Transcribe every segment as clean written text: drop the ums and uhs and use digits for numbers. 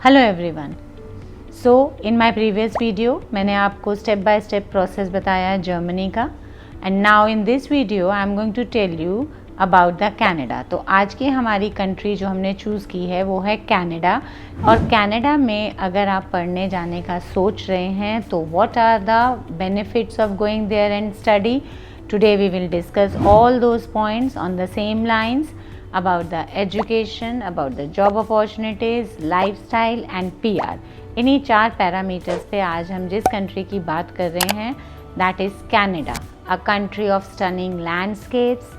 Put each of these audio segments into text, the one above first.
Hello everyone. So in my previous video मैंने आपको step by step process बताया है जर्मनी का, and now in this video I am going to tell you about the Canada. तो आज की हमारी कंट्री जो हमने चूज़ की है वो है कनाडा। और कनाडा में अगर आप पढ़ने जाने का सोच रहे हैं तो what are the benefits of going there and study, today we will discuss all those points on the same lines about the education, about the job opportunities, lifestyle and PR। इन्हीं 4 पैरामीटर्स पे आज हम जिस country की बात कर रहे हैं that is Canada, a country of stunning landscapes,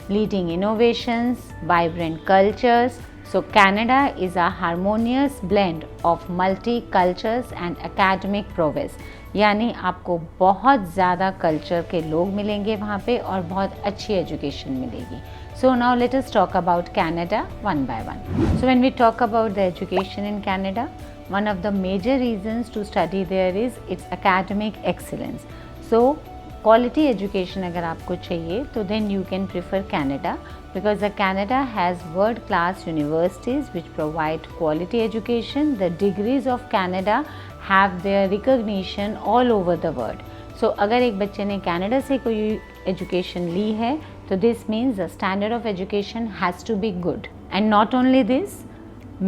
leading innovations, vibrant cultures। So Canada is a harmonious blend of multi-cultures and academic prowess। यानी आपको बहुत ज़्यादा कल्चर के लोग मिलेंगे वहाँ पे और बहुत अच्छी एजुकेशन मिलेगी। So now let us talk about Canada one by one। So when we talk about the education in Canada, one of the major reasons to study there is its academic excellence। So quality education अगर आपको चाहिए तो then you can prefer Canada, because the Canada has world class universities which provide quality education। The degrees of Canada have their recognition all over the world। So अगर एक बच्चे ने Canada से कोई एजुकेशन ली है तो this means the standard of education has to be good। And not only this,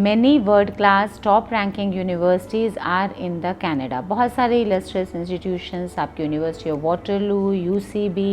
many world class top ranking universities are in the Canada। बहुत सारे illustrious institutions, आपकी University of Waterloo, UCB,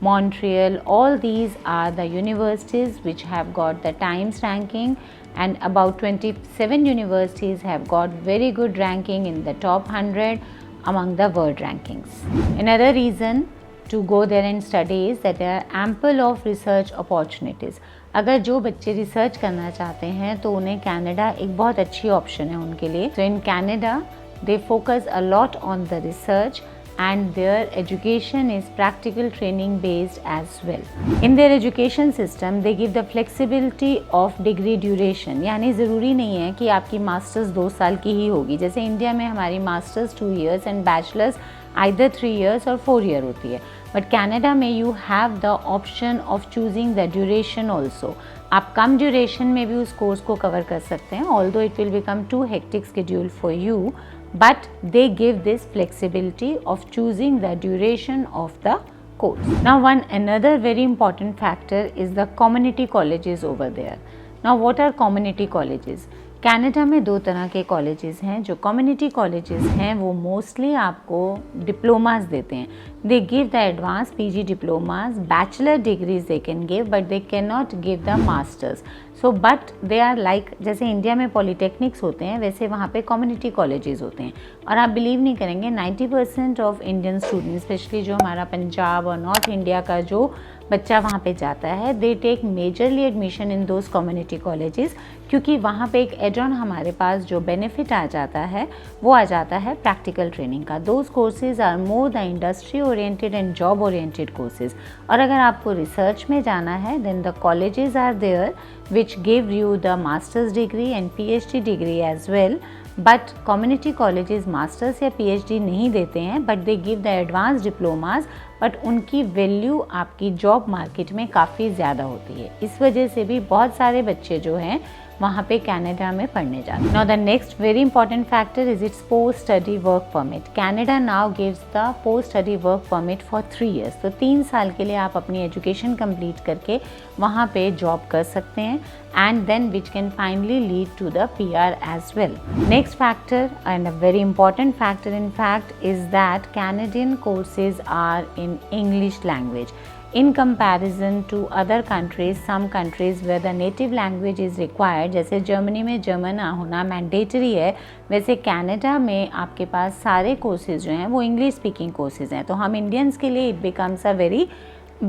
Montreal, all these are the universities which have got the Times ranking, and about 27 universities have got very good ranking in the top 100 among the world rankings। Another reason to go there and study is that there are ample of research opportunities। अगर जो बच्चे research करना चाहते हैं तो उन्हें Canada एक बहुत अच्छी ऑप्शन है उनके लिए। So in Canada they focus a lot on the research and their education is practical training based as well। In their education system they give the flexibility of degree duration। यानी ज़रूरी नहीं है कि आपकी masters 2 साल की ही होगी। जैसे इंडिया में हमारी masters 2 years and bachelors either 3 years और 4 year होती है, बट कनाडा में you have the option of choosing the duration also. आप कम ड्यूरेशन में भी उस कोर्स को कवर कर सकते हैं, although it will become too hectic schedule for you, but they give this flexibility of choosing the duration of the course। Now one another very important factor is the community colleges over there। Now what are community colleges? Canada में 2 तरह के colleges हैं। जो community colleges हैं वो mostly आपको diplomas देते हैं। They give the advance PG diplomas, bachelor degrees they can give, but they can not give the masters. So but they are like, जैसे इंडिया में पॉलीटेक्निक्स होते हैं वैसे वहाँ पे कम्युनिटी कॉलेजेस होते हैं। और आप बिलीव नहीं करेंगे 90% ऑफ इंडियन स्टूडेंट्स, स्पेशली जो हमारा पंजाब और नॉर्थ इंडिया का जो बच्चा वहाँ पे जाता है, they take majorly admission in those community colleges, क्योंकि वहाँ पे एक एड ऑन हमारे पास जो बेनिफिट आ जाता है वो आ जाता है प्रैक्टिकल ट्रेनिंग का। Those courses are more the industry oriented and job oriented courses. और अगर आपको रिसर्च में जाना है then the colleges are there which give you the masters degree and PhD degree as well. But community colleges masters या PhD नहीं देते हैं, but they give the advance diplomas, but उनकी वैल्यू आपकी जॉब मार्केट में काफ़ी ज़्यादा होती है। इस वजह से भी बहुत सारे बच्चे जो हैं वहाँ पे कनाडा में पढ़ने जाते हैं। Now the next very important factor is it's post study work permit. Canada now gives the post study work permit for 3 years। तो 3 साल के लिए आप अपनी एजुकेशन कंप्लीट करके वहाँ पे जॉब कर सकते हैं, and then which can finally lead to the PR as well। Next factor, and a very important factor in fact, is that Canadian courses are in English language in comparison to other countries। some countries where the native language is required, जैसे Germany में German होना mandatory है, वैसे Canada में आपके पास सारे courses जो हैं वो इंग्लिश स्पीकिंग कोर्सेज हैं। तो हम इंडियंस के लिए it becomes a very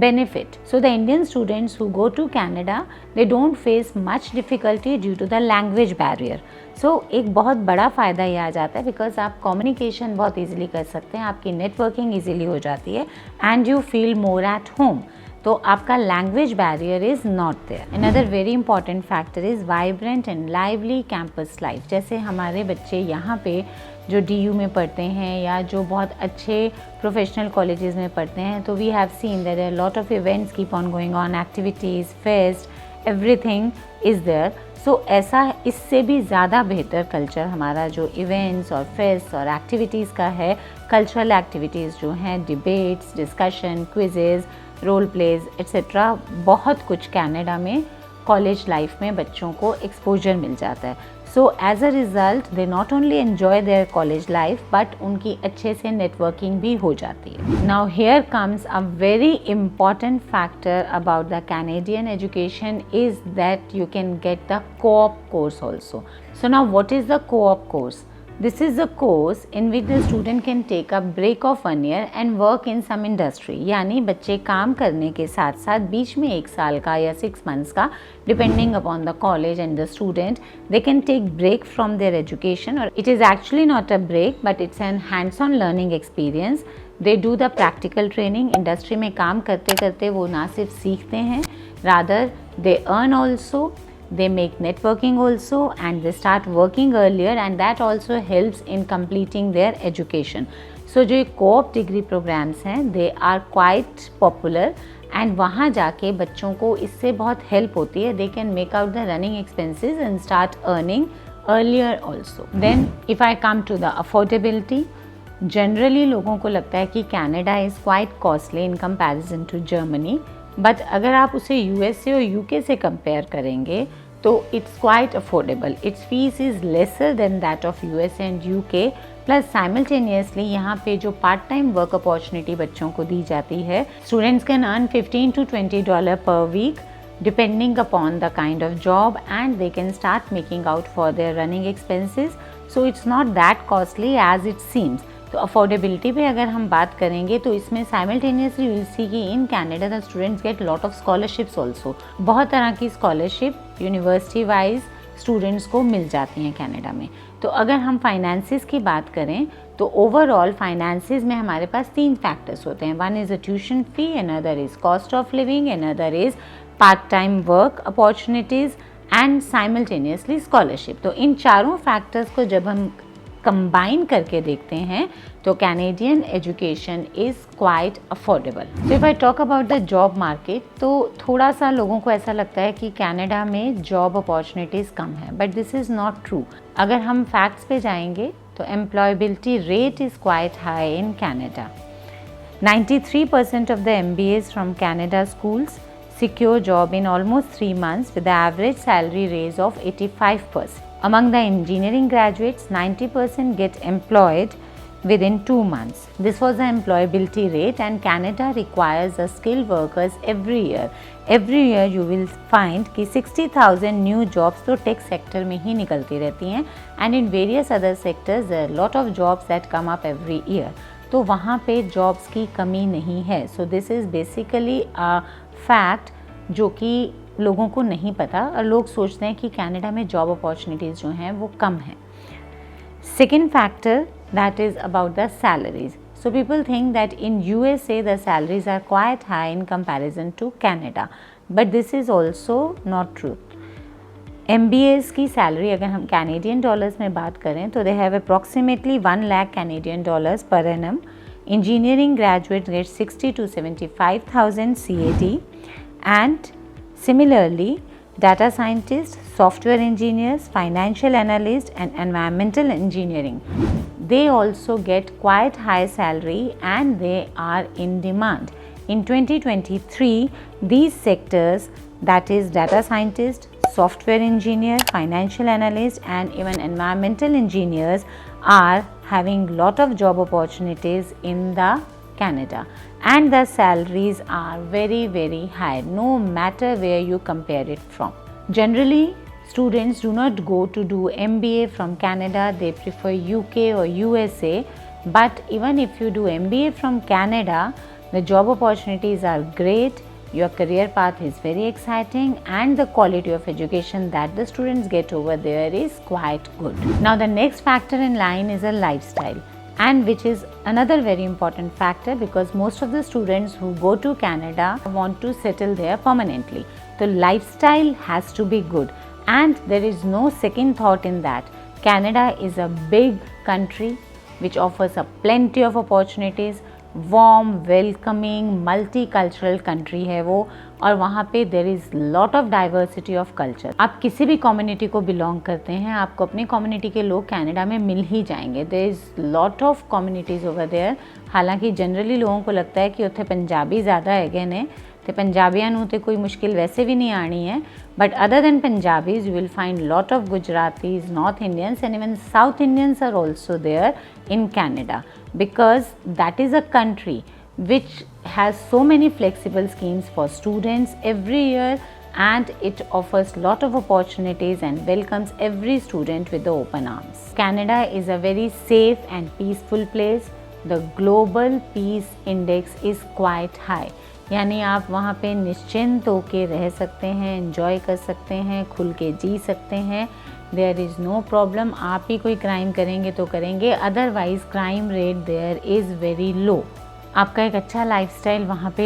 benefit। So the Indian students who go to Canada, they don't face much difficulty due to the language barrier। So एक बहुत बड़ा फ़ायदा ये आ जाता है बिकॉज आप कम्युनिकेशन बहुत ईजिली कर सकते हैं, आपकी नेटवर्किंग ईजिली हो जाती है, and you feel more at home. तो आपका language barrier is not there. Another very important factor is vibrant and lively campus life. जैसे हमारे बच्चे यहाँ पे जो DU में पढ़ते हैं या जो बहुत अच्छे प्रोफेशनल कॉलेजेस में पढ़ते हैं, तो we have seen that there lot of events keep on going on, activities, fest, everything is there। So ऐसा इससे भी ज़्यादा बेहतर कल्चर हमारा जो इवेंट्स और फेस्ट और एक्टिविटीज़ का है, कल्चरल एक्टिविटीज़ जो हैं, debates, discussion, quizzes, role plays etcetera, बहुत कुछ कनाडा में कॉलेज लाइफ में बच्चों को एक्सपोजर मिल जाता है। So as a result they not only enjoy their college life but उनकी अच्छे से नेटवर्किंग भी हो जाती है। Now here comes a very important factor about the Canadian education is that you can get the co-op course also. So now what is the co-op course? This is a course in which the student can take a break of 1 year and work in some industry. यानी बच्चे काम करने के साथ साथ बीच में 1 साल का या 6 months का, depending upon the college and the student, they can take break from their education, or it is actually not a break but it's an hands-on learning experience. They do the practical training. Industry में काम करते करते वो ना सिर्फ सीखते हैं, rather they earn also. They make networking also and they start working earlier and that also helps in completing their education. So जो co-op degree programs हैं they are quite popular and वहाँ जाके बच्चों को इससे बहुत help होती है. They can make out the running expenses and start earning earlier also. Then if I come to the affordability, generally लोगों को लगता है कि Canada is quite costly in comparison to Germany. But अगर आप उसे USA और UK से कंपेयर करेंगे तो it's quite affordable. It's fees is lesser than that of USA and UK. Plus simultaneously यहाँ पे जो पार्ट टाइम वर्क अपॉर्चुनिटी बच्चों को दी जाती है, students can earn $15 to $20 per week depending upon the kind of job and they can start making out for their running expenses. So it's not that costly as it seems. तो affordability पे अगर हम बात करेंगे तो इसमें simultaneously will see कि in Canada the students get lot of scholarships also. बहुत तरह की स्कॉलरशिप यूनिवर्सिटी वाइज स्टूडेंट्स को मिल जाती हैं कनाडा में. तो अगर हम फाइनेंसिस की बात करें तो ओवरऑल फाइनेंसिस में हमारे पास 3 फैक्टर्स होते हैं. One is a tuition fee, another is cost of living, another is part time work opportunities and simultaneously scholarship. तो इन चारों फैक्टर्स को जब हम कंबाइन करके देखते हैं तो Canadian education is quite affordable. So if I talk about the job market तो थोड़ा सा लोगों को ऐसा लगता है कि कनाडा में जॉब अपॉर्चुनिटीज़ कम है, but this is not true. अगर हम फैक्ट्स पे जाएंगे तो employability rate is quite high in Canada. 93% of the MBAs from Canada schools secure job in almost 3 months with the average salary raise of 85%. Among the engineering graduates, 90% get employed within 2 months. This was the employability rate and Canada requires the skilled workers every year. Every year you will find कि 60,000 new jobs तो tech sector में ही निकलती रहती हैं and in various other sectors there are lot of jobs that come up every year. तो वहाँ पे jobs की कमी नहीं है. So this is basically a fact जो कि लोगों को नहीं पता और लोग सोचते हैं कि कनाडा में जॉब अपॉर्चुनिटीज़ जो हैं वो कम हैं. Second factor that is about the salaries. So people think that in USA the salaries are quite high in comparison to Canada, but this is also not true. MBAs की salary अगर हम Canadian dollars में बात करें तो they have approximately 1 lakh Canadian dollars per annum. Engineering graduate get 60 to 75,000 CAD and similarly, data scientists, software engineers, financial analysts and environmental engineering, they also get quite high salary and they are in demand. In 2023, these sectors, that is data scientists, software engineer, financial analyst and even environmental engineers are having lot of job opportunities in the Canada and the salaries are very high no matter where you compare it from. Generally students do not go to do MBA from Canada, they prefer UK or USA, but even if you do MBA from Canada the job opportunities are great, your career path is very exciting and the quality of education that the students get over there is quite good. Now the next factor in line is a lifestyle, and which is another very important factor because most of the students who go to Canada want to settle there permanently. The lifestyle has to be good and there is no second thought in that. Canada is a big country which offers a plenty of opportunities. warm, welcoming, multicultural country है वो और वहाँ पे देर is lot of diversity of culture. आप किसी भी community को belong करते हैं, आपको अपनी कम्युनिटी के लोग कनाडा में मिल ही जाएंगे। There is lot of communities over there. हालांकि जनरली लोगों को लगता है कि उत्थे पंजाबी ज़्यादा है ने, तो पंजाबियों ਨੂੰ ਤੇ कोई मुश्किल वैसे भी नहीं आनी है। But other than Punjabis you will find lot of Gujaratis, north Indians and even south Indians are also there in Canada, because that is a country which has so many flexible schemes for students every year, and it offers lot of opportunities and welcomes every student with the open arms. Canada is a very safe and peaceful place. The global peace index is quite high. यानी आप वहाँ पे निश्चिंत होके रह सकते हैं, enjoy कर सकते हैं, खुल के जी सकते हैं। There is no problem. आप ही कोई क्राइम करेंगे तो करेंगे, otherwise crime rate there is very low. आपका एक अच्छा लाइफस्टाइल वहाँ पे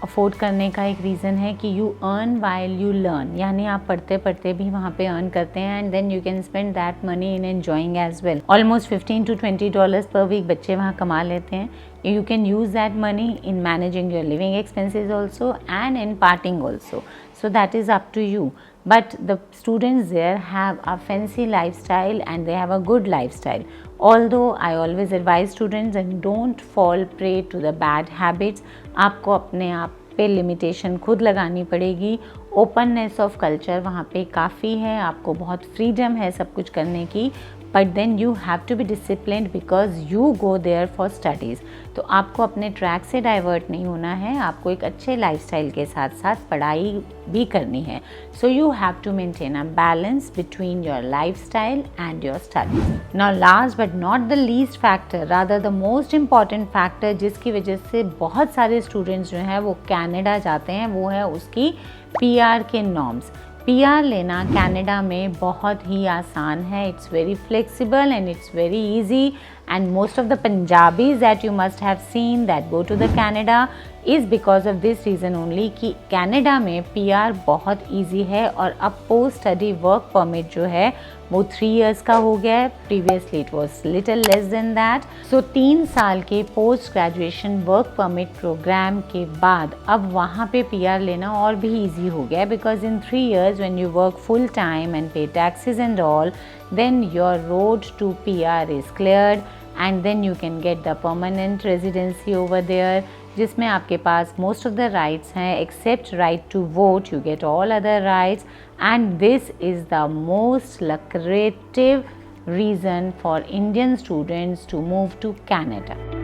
अफोर्ड करने का एक रीज़न है कि you earn while you learn, यानी आप पढ़ते पढ़ते भी वहाँ पे अर्न करते हैं and then you can spend that money in enjoying as well. Almost $15 to $20 per week बच्चे वहाँ कमा लेते हैं। You can use that money in managing your living expenses also and in partying also. So that is up to you. But the students there have a fancy lifestyle and they have a good lifestyle. Although I always advise students and don't fall prey to the bad habits. आपको अपने आप पे limitation खुद लगानी पड़ेगी। Openness of culture वहाँ पे काफ़ी है, आपको बहुत फ्रीडम है सब कुछ करने की, but then you have to be disciplined because you go there for studies. तो आपको अपने ट्रैक से डाइवर्ट नहीं होना है, आपको एक अच्छे लाइफस्टाइल के साथ साथ पढ़ाई भी करनी है। So you have to maintain a balance between your lifestyle and your studies. Now last but not the least factor, rather the most important factor जिसकी वजह से बहुत सारे स्टूडेंट्स जो हैं वो कनाडा जाते हैं, वो है उसकी PR के नॉर्म्स। PR लेना कनाडा में बहुत ही आसान है। It's very flexible and it's very easy, and most of the Punjabis that you must have seen that go to the Canada is because of this reason only कि Canada में PR बहुत easy है। और अब पोस्ट स्टडी वर्क परमिट जो है वो 3 years का हो गया है। Previously it was little less than that. So 3 साल के post graduation work permit programme के बाद अब वहाँ पे PR लेना और भी ईजी हो गया है, because in 3 years when you work full time and pay taxes and all, then your road to PR is cleared and then you can get the permanent residency over there, जिसमें आपके पास most of the rights हैं except right to vote. You get all other rights and this is the most lucrative reason for Indian students to move to Canada.